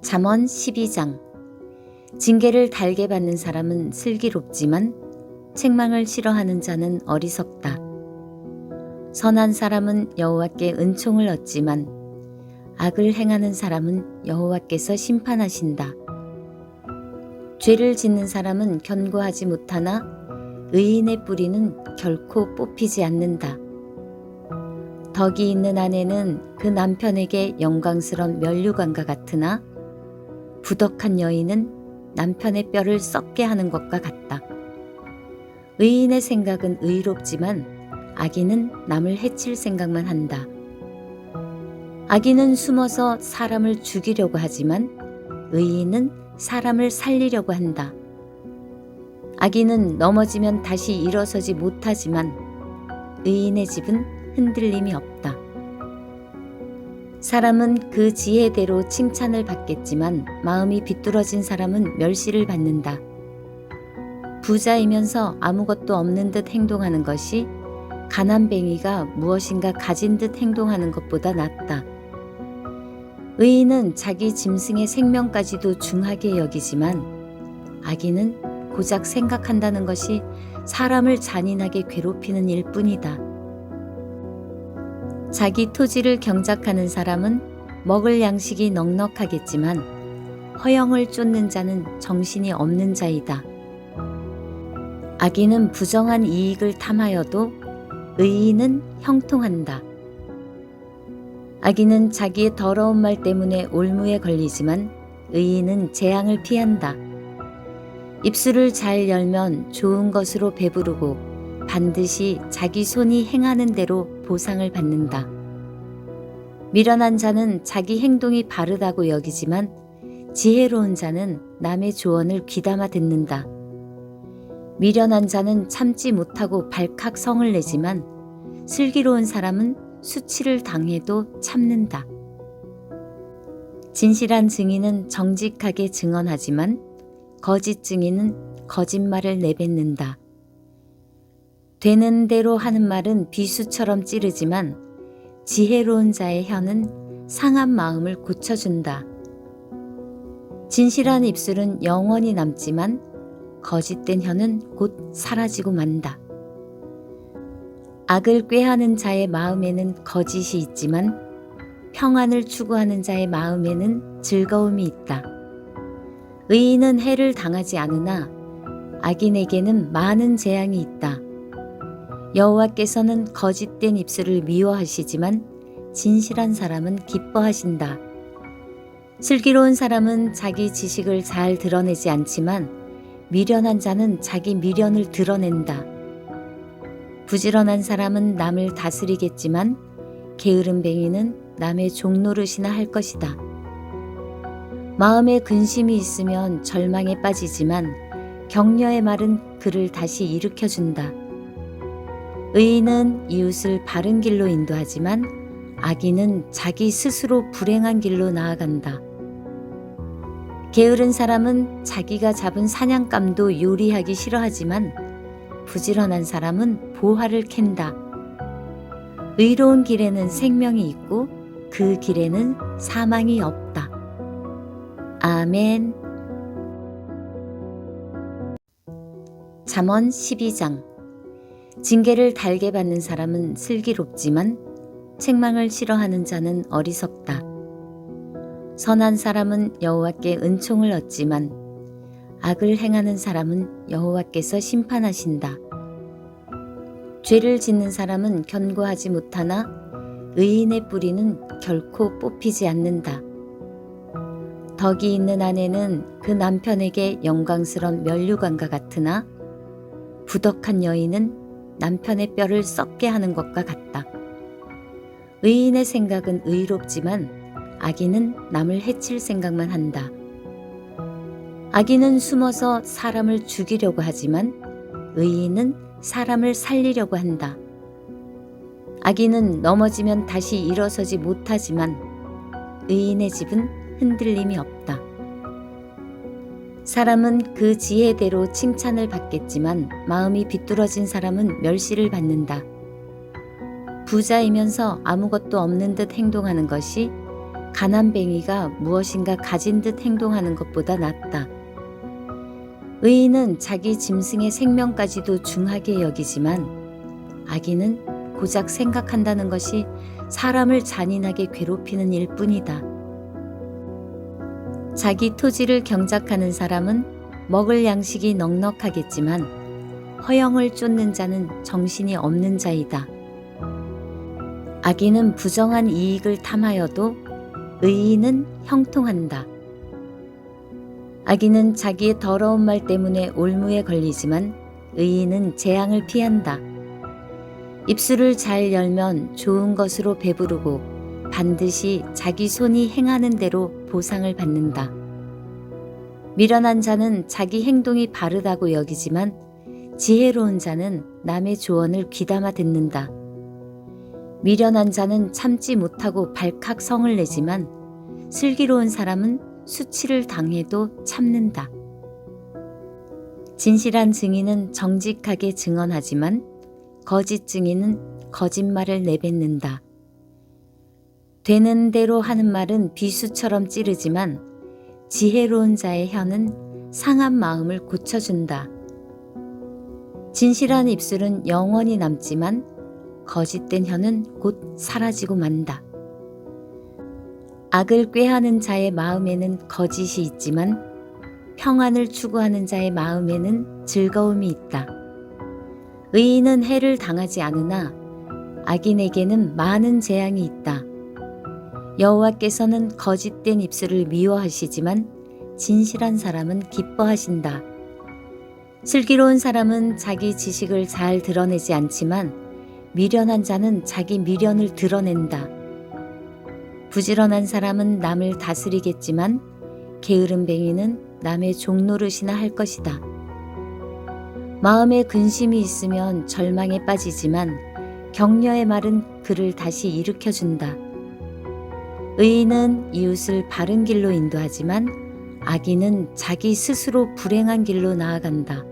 잠언 12장. 징계를 달게 받는 사람은 슬기롭지만 책망을 싫어하는 자는 어리석다. 선한 사람은 여호와께 은총을 얻지만 악을 행하는 사람은 여호와께서 심판하신다. 죄를 짓는 사람은 견고하지 못하나 의인의 뿌리는 결코 뽑히지 않는다. 덕이 있는 아내는 그 남편에게 영광스러운 면류관과 같으나 부덕한 여인은 남편의 뼈를 썩게 하는 것과 같다. 의인의 생각은 의롭지만 악인은 남을 해칠 생각만 한다. 악인은 숨어서 사람을 죽이려고 하지만 의인은 사람을 살리려고 한다. 악인은 넘어지면 다시 일어서지 못하지만 의인의 집은 흔들림이 없다. 사람은 그 지혜대로 칭찬을 받겠지만 마음이 비뚤어진 사람은 멸시를 받는다. 부자이면서 아무것도 없는 듯 행동하는 것이 가난뱅이가 무엇인가 가진 듯 행동하는 것보다 낫다. 의인은 자기 짐승의 생명까지도 중하게 여기지만 악인은 고작 생각한다는 것이 사람을 잔인하게 괴롭히는 일뿐이다. 자기 토지를 경작하는 사람은 먹을 양식이 넉넉하겠지만 허영을 쫓는 자는 정신이 없는 자이다. 악인은 부정한 이익을 탐하여도 의인은 형통한다. 악인은 자기의 더러운 말 때문에 올무에 걸리지만 의인은 재앙을 피한다. 입술을 잘 열면 좋은 것으로 배부르고 반드시 자기 손이 행하는 대로 보상을 받는다. 미련한 자는 자기 행동이 바르다고 여기지만 지혜로운 자는 남의 조언을 귀담아 듣는다. 미련한 자는 참지 못하고 발칵 성을 내지만 슬기로운 사람은 수치를 당해도 참는다. 진실한 증인은 정직하게 증언하지만 거짓 증인은 거짓말을 내뱉는다. 되는 대로 하는 말은 비수처럼 찌르지만 지혜로운 자의 혀는 상한 마음을 고쳐준다. 진실한 입술은 영원히 남지만 거짓된 혀는 곧 사라지고 만다. 악을 꾀하는 자의 마음에는 거짓이 있지만 평안을 추구하는 자의 마음에는 즐거움이 있다. 의인은 해를 당하지 않으나 악인에게는 많은 재앙이 있다. 여호와께서는 거짓된 입술을 미워하시지만 진실한 사람은 기뻐하신다. 슬기로운 사람은 자기 지식을 잘 드러내지 않지만 미련한 자는 자기 미련을 드러낸다. 부지런한 사람은 남을 다스리겠지만 게으름뱅이는 남의 종노릇이나 할 것이다. 마음에 근심이 있으면 절망에 빠지지만 격려의 말은 그를 다시 일으켜준다. 의인은 이웃을 바른 길로 인도하지만 악인은 자기 스스로 불행한 길로 나아간다. 게으른 사람은 자기가 잡은 사냥감도 요리하기 싫어하지만 부지런한 사람은 보화를 캔다. 의로운 길에는 생명이 있고 그 길에는 사망이 없다. 아멘. 잠언 12장. 징계를 달게 받는 사람은 슬기롭지만 책망을 싫어하는 자는 어리석다. 선한 사람은 여호와께 은총을 얻지만 악을 행하는 사람은 여호와께서 심판하신다. 죄를 짓는 사람은 견고하지 못하나 의인의 뿌리는 결코 뽑히지 않는다. 덕이 있는 아내는 그 남편에게 영광스러운 면류관과 같으나 부덕한 여인은 남편의 뼈를 썩게 하는 것과 같다. 의인의 생각은 의롭지만 악인은 남을 해칠 생각만 한다. 악인은 숨어서 사람을 죽이려고 하지만 의인은 사람을 살리려고 한다. 악인은 넘어지면 다시 일어서지 못하지만 의인의 집은 흔들림이 없다. 사람은 그 지혜대로 칭찬을 받겠지만 마음이 비뚤어진 사람은 멸시를 받는다. 부자이면서 아무것도 없는 듯 행동하는 것이 가난뱅이가 무엇인가 가진 듯 행동하는 것보다 낫다. 의인은 자기 짐승의 생명까지도 중하게 여기지만 악인은 고작 생각한다는 것이 사람을 잔인하게 괴롭히는 일뿐이다. 자기 토지를 경작하는 사람은 먹을 양식이 넉넉하겠지만 허영을 쫓는 자는 정신이 없는 자이다. 악인은 부정한 이익을 탐하여도 의인은 형통한다. 악인은 자기의 더러운 말 때문에 올무에 걸리지만 의인은 재앙을 피한다. 입술을 잘 열면 좋은 것으로 배부르고 반드시 자기 손이 행하는 대로 보상을 받는다. 미련한 자는 자기 행동이 바르다고 여기지만 지혜로운 자는 남의 조언을 귀담아 듣는다. 미련한 자는 참지 못하고 발칵 성을 내지만 슬기로운 사람은 수치를 당해도 참는다. 진실한 증인은 정직하게 증언하지만 거짓 증인은 거짓말을 내뱉는다. 되는 대로 하는 말은 비수처럼 찌르지만 지혜로운 자의 혀는 상한 마음을 고쳐준다. 진실한 입술은 영원히 남지만 거짓된 혀는 곧 사라지고 만다. 악을 꾀하는 자의 마음에는 거짓이 있지만 평안을 추구하는 자의 마음에는 즐거움이 있다. 의인은 해를 당하지 않으나 악인에게는 많은 재앙이 있다. 여호와께서는 거짓된 입술을 미워하시지만 진실한 사람은 기뻐하신다. 슬기로운 사람은 자기 지식을 잘 드러내지 않지만 미련한 자는 자기 미련을 드러낸다. 부지런한 사람은 남을 다스리겠지만 게으름뱅이는 남의 종노릇이나 할 것이다. 마음에 근심이 있으면 절망에 빠지지만 격려의 말은 그를 다시 일으켜준다. 의인은 이웃을 바른 길로 인도하지만 악인은 자기 스스로 불행한 길로 나아간다.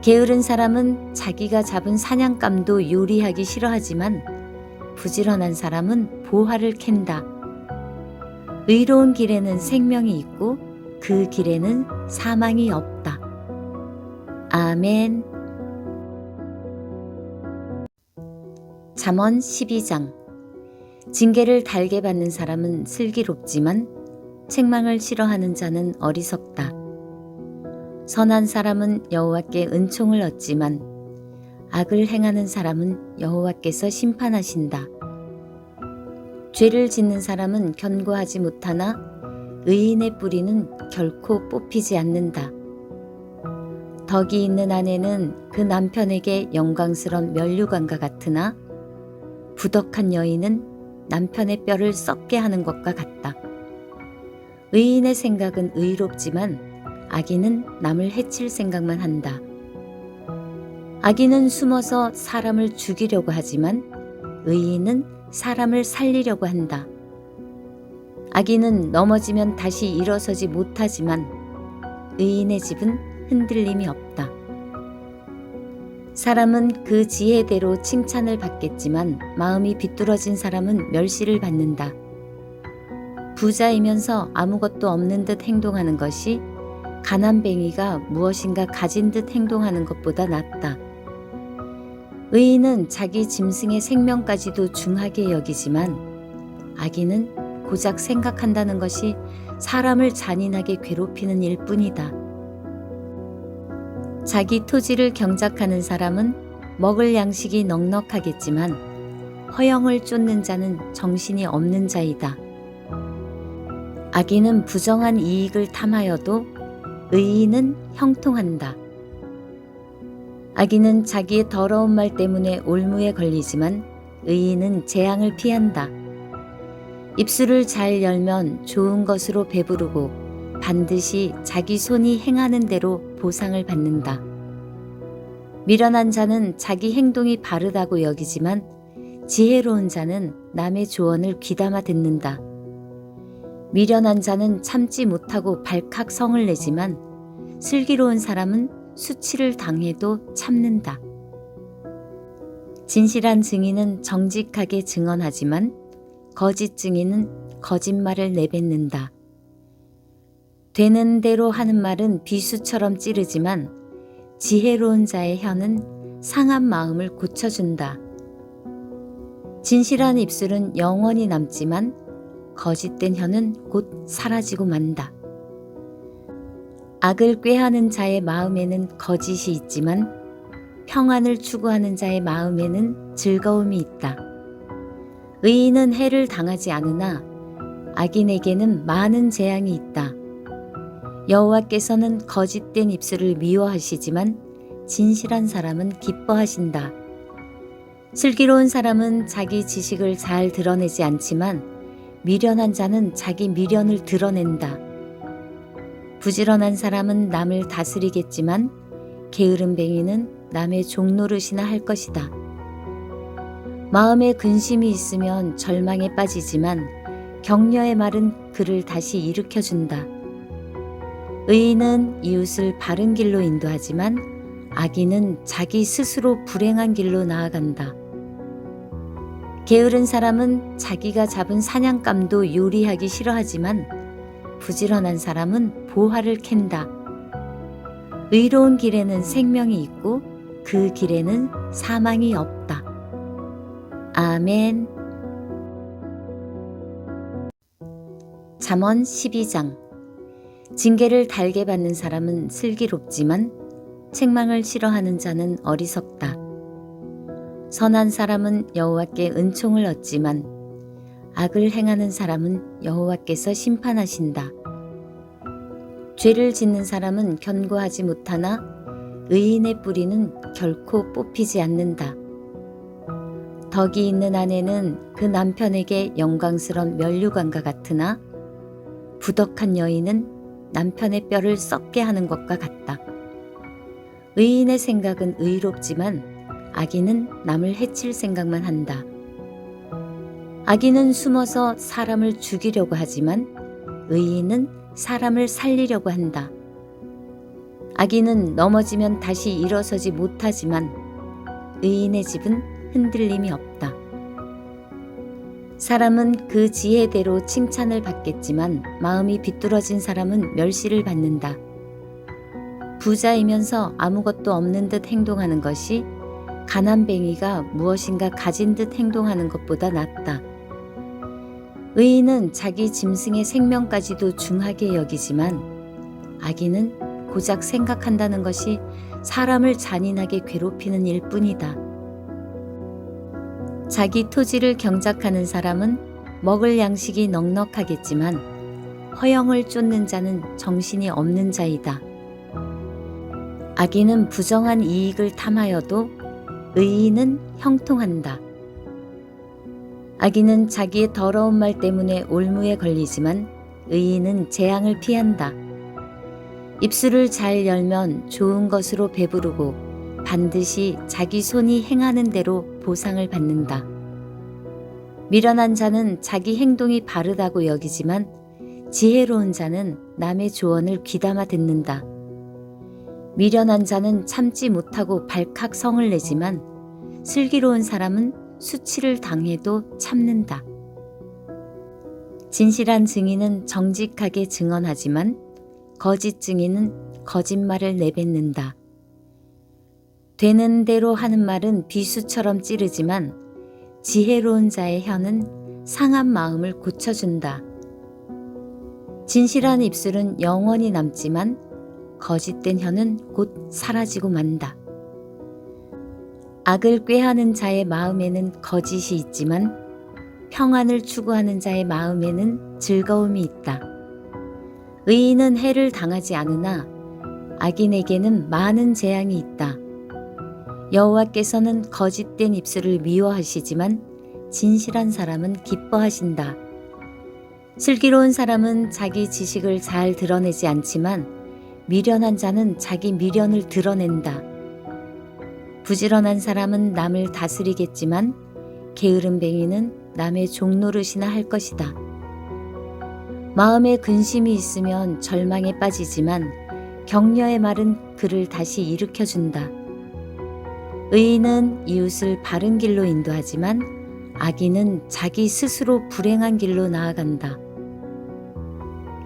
게으른 사람은 자기가 잡은 사냥감도 요리하기 싫어하지만 부지런한 사람은 보화를 캔다. 의로운 길에는 생명이 있고 그 길에는 사망이 없다. 아멘. 잠언 12장. 징계를 달게 받는 사람은 슬기롭지만 책망을 싫어하는 자는 어리석다. 선한 사람은 여호와께 은총을 얻지만 악을 행하는 사람은 여호와께서 심판하신다. 죄를 짓는 사람은 견고하지 못하나 의인의 뿌리는 결코 뽑히지 않는다. 덕이 있는 아내는 그 남편에게 영광스러운 면류관과 같으나 부덕한 여인은 남편의 뼈를 썩게 하는 것과 같다. 의인의 생각은 의롭지만 악인은 남을 해칠 생각만 한다. 악인은 숨어서 사람을 죽이려고 하지만 의인은 사람을 살리려고 한다. 악인은 넘어지면 다시 일어서지 못하지만 의인의 집은 흔들림이 없다. 사람은 그 지혜대로 칭찬을 받겠지만 마음이 비뚤어진 사람은 멸시를 받는다. 부자이면서 아무것도 없는 듯 행동하는 것이 가난뱅이가 무엇인가 가진 듯 행동하는 것보다 낫다. 의인은 자기 짐승의 생명까지도 중하게 여기지만 악인은 고작 생각한다는 것이 사람을 잔인하게 괴롭히는 일뿐이다. 자기 토지를 경작하는 사람은 먹을 양식이 넉넉하겠지만 허영을 쫓는 자는 정신이 없는 자이다. 악인은 부정한 이익을 탐하여도 의인은 형통한다. 악인은 자기의 더러운 말 때문에 올무에 걸리지만 의인은 재앙을 피한다. 입술을 잘 열면 좋은 것으로 배부르고 반드시 자기 손이 행하는 대로 보상을 받는다. 미련한 자는 자기 행동이 바르다고 여기지만 지혜로운 자는 남의 조언을 귀담아 듣는다. 미련한 자는 참지 못하고 발칵 성을 내지만 슬기로운 사람은 수치를 당해도 참는다. 진실한 증인은 정직하게 증언하지만 거짓 증인은 거짓말을 내뱉는다. 되는 대로 하는 말은 비수처럼 찌르지만 지혜로운 자의 혀는 상한 마음을 고쳐준다. 진실한 입술은 영원히 남지만 거짓된 혀는 곧 사라지고 만다. 악을 꾀하는 자의 마음에는 거짓이 있지만 평안을 추구하는 자의 마음에는 즐거움이 있다. 의인은 해를 당하지 않으나 악인에게는 많은 재앙이 있다. 여호와께서는 거짓된 입술을 미워하시지만 진실한 사람은 기뻐하신다. 슬기로운 사람은 자기 지식을 잘 드러내지 않지만 미련한 자는 자기 미련을 드러낸다. 부지런한 사람은 남을 다스리겠지만 게으름뱅이는 남의 종노릇이나 할 것이다. 마음에 근심이 있으면 절망에 빠지지만 격려의 말은 그를 다시 일으켜준다. 의인은 이웃을 바른 길로 인도하지만 악인은 자기 스스로 불행한 길로 나아간다. 게으른 사람은 자기가 잡은 사냥감도 요리하기 싫어하지만 부지런한 사람은 보화를 캔다. 의로운 길에는 생명이 있고 그 길에는 사망이 없다. 아멘. 잠언 12장. 징계를 달게 받는 사람은 슬기롭지만 책망을 싫어하는 자는 어리석다. 선한 사람은 여호와께 은총을 얻지만 악을 행하는 사람은 여호와께서 심판하신다. 죄를 짓는 사람은 견고하지 못하나 의인의 뿌리는 결코 뽑히지 않는다. 덕이 있는 아내는 그 남편에게 영광스러운 면류관과 같으나 부덕한 여인은 남편의 뼈를 썩게 하는 것과 같다. 의인의 생각은 의롭지만 악인은 남을 해칠 생각만 한다. 악인은 숨어서 사람을 죽이려고 하지만 의인은 사람을 살리려고 한다. 악인은 넘어지면 다시 일어서지 못하지만 의인의 집은 흔들림이 없다. 사람은 그 지혜대로 칭찬을 받겠지만 마음이 비뚤어진 사람은 멸시를 받는다. 부자이면서 아무것도 없는 듯 행동하는 것이 가난뱅이가 무엇인가 가진 듯 행동하는 것보다 낫다. 의인은 자기 짐승의 생명까지도 중하게 여기지만 악인은 고작 생각한다는 것이 사람을 잔인하게 괴롭히는 일뿐이다. 자기 토지를 경작하는 사람은 먹을 양식이 넉넉하겠지만 허영을 쫓는 자는 정신이 없는 자이다. 악인은 부정한 이익을 탐하여도 의인은 형통한다. 악인은 자기의 더러운 말 때문에 올무에 걸리지만 의인은 재앙을 피한다. 입술을 잘 열면 좋은 것으로 배부르고 반드시 자기 손이 행하는 대로 보상을 받는다. 미련한 자는 자기 행동이 바르다고 여기지만 지혜로운 자는 남의 조언을 귀담아 듣는다. 미련한 자는 참지 못하고 발칵 성을 내지만 슬기로운 사람은 수치를 당해도 참는다. 진실한 증인은 정직하게 증언하지만 거짓 증인은 거짓말을 내뱉는다. 되는 대로 하는 말은 비수처럼 찌르지만 지혜로운 자의 혀는 상한 마음을 고쳐준다. 진실한 입술은 영원히 남지만 거짓된 혀는 곧 사라지고 만다. 악을 꾀하는 자의 마음에는 거짓이 있지만 평안을 추구하는 자의 마음에는 즐거움이 있다. 의인은 해를 당하지 않으나 악인에게는 많은 재앙이 있다. 여호와께서는 거짓된 입술을 미워하시지만 진실한 사람은 기뻐하신다. 슬기로운 사람은 자기 지식을 잘 드러내지 않지만 미련한 자는 자기 미련을 드러낸다. 부지런한 사람은 남을 다스리겠지만 게으름뱅이는 남의 종노릇이나 할 것이다. 마음에 근심이 있으면 절망에 빠지지만 격려의 말은 그를 다시 일으켜준다. 의인은 이웃을 바른 길로 인도하지만 악인은 자기 스스로 불행한 길로 나아간다.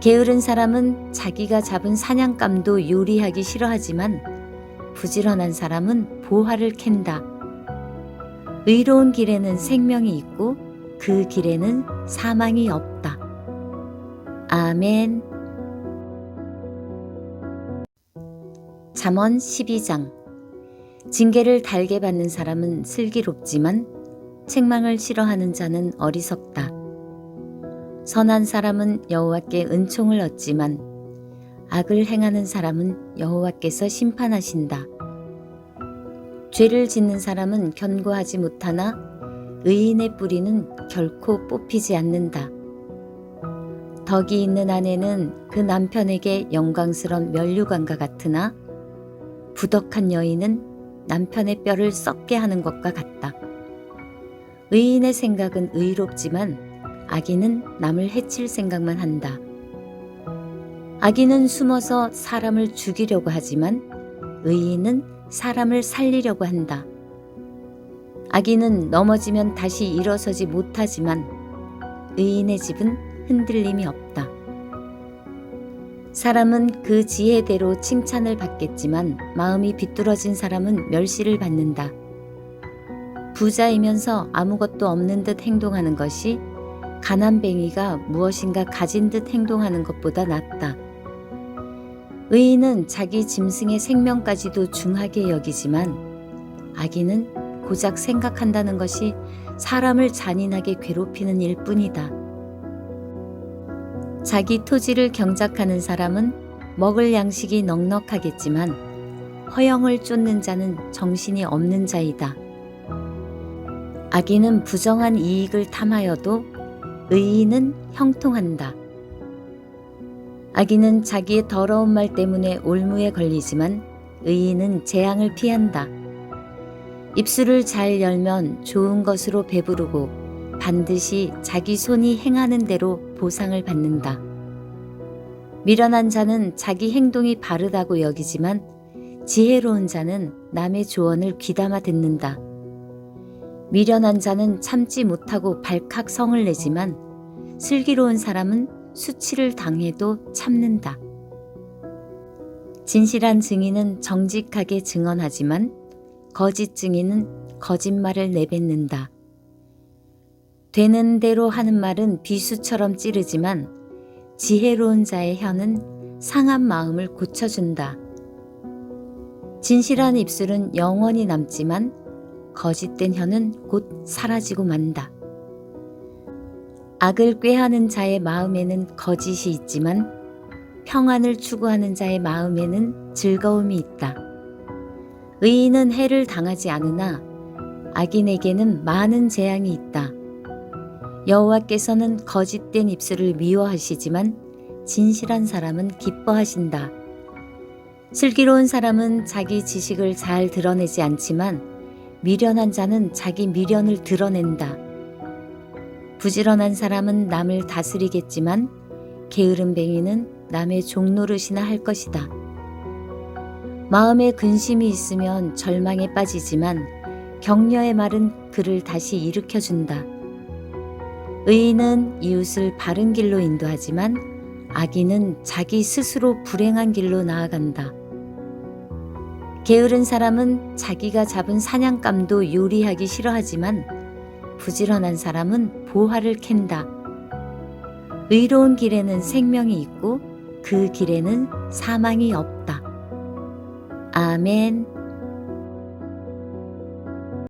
게으른 사람은 자기가 잡은 사냥감도 요리하기 싫어하지만 부지런한 사람은 보화를 캔다. 의로운 길에는 생명이 있고 그 길에는 사망이 없다. 아멘. 잠언 12장. 징계를 달게 받는 사람은 슬기롭지만 책망을 싫어하는 자는 어리석다. 선한 사람은 여호와께 은총을 얻지만 악을 행하는 사람은 여호와께서 심판하신다. 죄를 짓는 사람은 견고하지 못하나 의인의 뿌리는 결코 뽑히지 않는다. 덕이 있는 아내는 그 남편에게 영광스러운 면류관과 같으나 부덕한 여인은 남편의 뼈를 썩게 하는 것과 같다. 의인의 생각은 의롭지만 악인은 남을 해칠 생각만 한다. 악인은 숨어서 사람을 죽이려고 하지만 의인은 사람을 살리려고 한다. 악인은 넘어지면 다시 일어서지 못하지만 의인의 집은 흔들림이 없다. 사람은 그 지혜대로 칭찬을 받겠지만 마음이 비뚤어진 사람은 멸시를 받는다. 부자이면서 아무것도 없는 듯 행동하는 것이 가난뱅이가 무엇인가 가진 듯 행동하는 것보다 낫다. 의인은 자기 짐승의 생명까지도 중하게 여기지만 악인은 고작 생각한다는 것이 사람을 잔인하게 괴롭히는 일뿐이다. 자기 토지를 경작하는 사람은 먹을 양식이 넉넉하겠지만 허영을 쫓는 자는 정신이 없는 자이다. 악인은 부정한 이익을 탐하여도 의인은 형통한다. 악인은 자기의 더러운 말 때문에 올무에 걸리지만 의인은 재앙을 피한다. 입술을 잘 열면 좋은 것으로 배부르고 반드시 자기 손이 행하는 대로 보상을 받는다. 미련한 자는 자기 행동이 바르다고 여기지만 지혜로운 자는 남의 조언을 귀담아 듣는다. 미련한 자는 참지 못하고 발칵 성을 내지만 슬기로운 사람은 수치를 당해도 참는다. 진실한 증인은 정직하게 증언하지만 거짓 증인은 거짓말을 내뱉는다. 되는 대로 하는 말은 비수처럼 찌르지만 지혜로운 자의 혀는 상한 마음을 고쳐준다. 진실한 입술은 영원히 남지만 거짓된 혀는 곧 사라지고 만다. 악을 꾀하는 자의 마음에는 거짓이 있지만 평안을 추구하는 자의 마음에는 즐거움이 있다. 의인은 해를 당하지 않으나 악인에게는 많은 재앙이 있다. 여호와께서는 거짓된 입술을 미워하시지만 진실한 사람은 기뻐하신다. 슬기로운 사람은 자기 지식을 잘 드러내지 않지만 미련한 자는 자기 미련을 드러낸다. 부지런한 사람은 남을 다스리겠지만 게으름뱅이는 남의 종노릇이나 할 것이다. 마음에 근심이 있으면 절망에 빠지지만 격려의 말은 그를 다시 일으켜준다. 의인은 이웃을 바른 길로 인도하지만 악인은 자기 스스로 불행한 길로 나아간다. 게으른 사람은 자기가 잡은 사냥감도 요리하기 싫어하지만 부지런한 사람은 보화를 캔다. 의로운 길에는 생명이 있고 그 길에는 사망이 없다. 아멘.